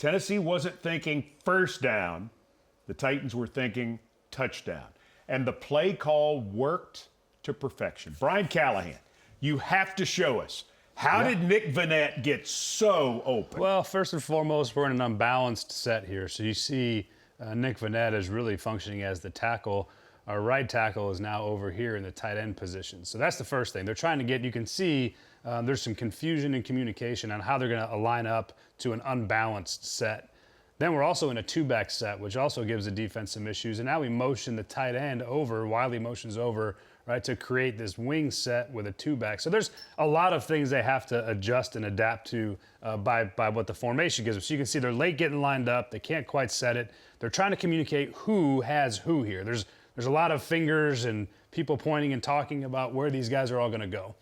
Tennessee wasn't thinking first down. The Titans were thinking touchdown. And the play call worked to perfection. Brian Callahan, you have to show us. How did Nick Vannett get so open? Well, first and foremost, we're in an unbalanced set here. So you see Nick Vannett is really functioning as the tackle. Our right tackle is now over here in the tight end position. So that's the first thing. They're trying to get, you can see there's some confusion in communication on how they're going to line up to an unbalanced set. Then we're also in a two-back set, which also gives the defense some issues. And now we motion the tight end over, Wiley motions over, right, to create this wing set with a two-back. So there's a lot of things they have to adjust and adapt to by what the formation gives them. So you can see they're late getting lined up. They can't quite set it. They're trying to communicate who has who here. There's a lot of fingers and people pointing and talking about where these guys are all going to go.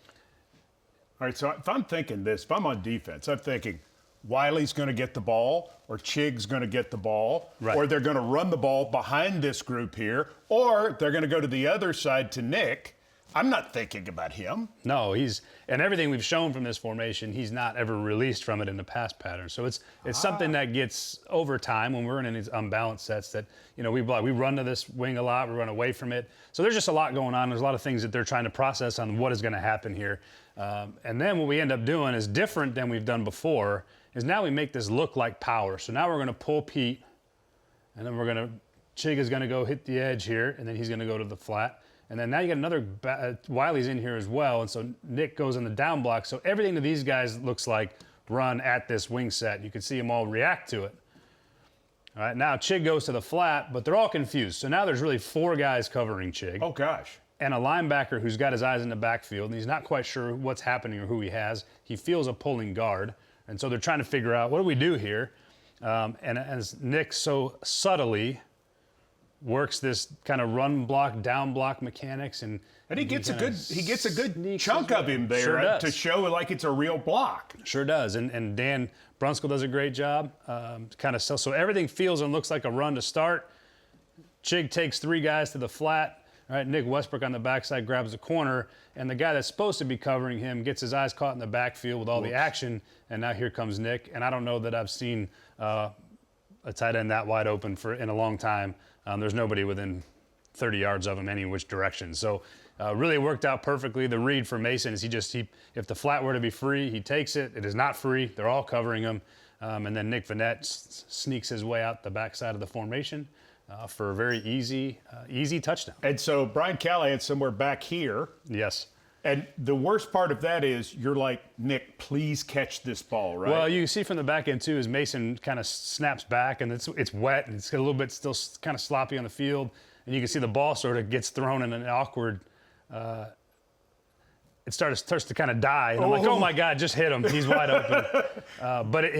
All right, so if I'm thinking this, if I'm on defense, I'm thinking Wiley's going to get the ball, or Chig's going to get the ball, right, or they're going to run the ball behind this group here, or they're going to go to the other side to Nick. I'm not thinking about him. No, and everything we've shown from this formation, he's not ever released from it in the pass pattern. So it's something that gets over time when we're in these unbalanced sets that, we run to this wing a lot, we run away from it. So there's just a lot going on. There's a lot of things that they're trying to process on what is going to happen here. And then what we end up doing is different than we've done before, is now we make this look like power. So now we're going to pull Pete, and then Chig is going to go hit the edge here, and then he's going to go to the flat. And then now you got another, Wiley's in here as well, and so Nick goes in the down block. So everything to these guys looks like run at this wing set. You can see them all react to it. All right, now Chig goes to the flat, but they're all confused. So now there's really 4 guys covering Chig. Oh, gosh. And a linebacker who's got his eyes in the backfield, and he's not quite sure what's happening or who he has. He feels a pulling guard. And so they're trying to figure out, what do we do here? And as Nick so subtly works this kind of run block, down block mechanics, and he gets a good chunk of him there sure to show like it's a real block. Sure does. And Dan Brunskill does a great job. So everything feels and looks like a run to start. Chig takes 3 guys to the flat. All right, Nick Westbrook on the backside grabs the corner, and the guy that's supposed to be covering him gets his eyes caught in the backfield with all the action, and now here comes Nick. And I don't know that I've seen a tight end that wide open in a long time. There's nobody within 30 yards of him any which direction. So really worked out perfectly. The read for Mason is if the flat were to be free, he takes it. It is not free. They're all covering him. And then Nick Vannett sneaks his way out the backside of the formation for a very easy touchdown. And so Brian Callahan somewhere back here. Yes. And the worst part of that is you're like, Nick, please catch this ball, right? Well, you can see from the back end, too, as Mason kind of snaps back, and it's wet, and it's a little bit still kind of sloppy on the field. And you can see the ball sort of gets thrown in an awkward it starts to kind of die. And I'm like, oh, my God, just hit him. He's wide open. But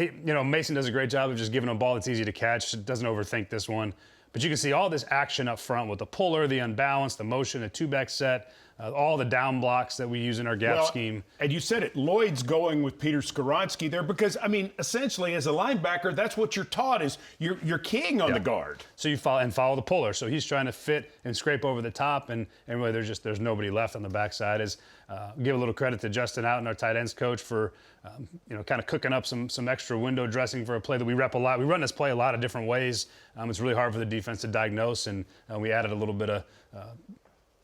Mason does a great job of just giving him a ball that's easy to catch. Doesn't overthink this one. But you can see all this action up front with the puller, the unbalance, the motion, the two-back set, all the down blocks that we use in our gap scheme. And you said it, Lloyd's going with Peter Skoronski there because, essentially as a linebacker, that's what you're taught is you're keying on the guard. So you follow the puller. So he's trying to fit and scrape over the top, and really there's nobody left on the backside. Give a little credit to Justin Outen, our tight ends coach, for kind of cooking up some extra window dressing for a play that we rep a lot. We run this play a lot of different ways. It's really hard for the defense to diagnose, and we added a little bit of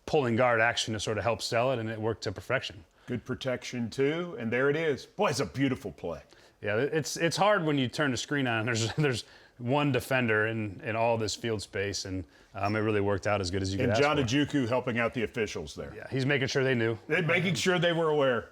pulling guard action to sort of help sell it, and it worked to perfection. Good protection, too, and there it is. Boy, it's a beautiful play. Yeah, it's hard when you turn the screen on. There's one defender in all this field space, and it really worked out as good as you could ask for. And John Ojukwu helping out the officials there. Yeah, he's making sure they knew. Making sure they were aware.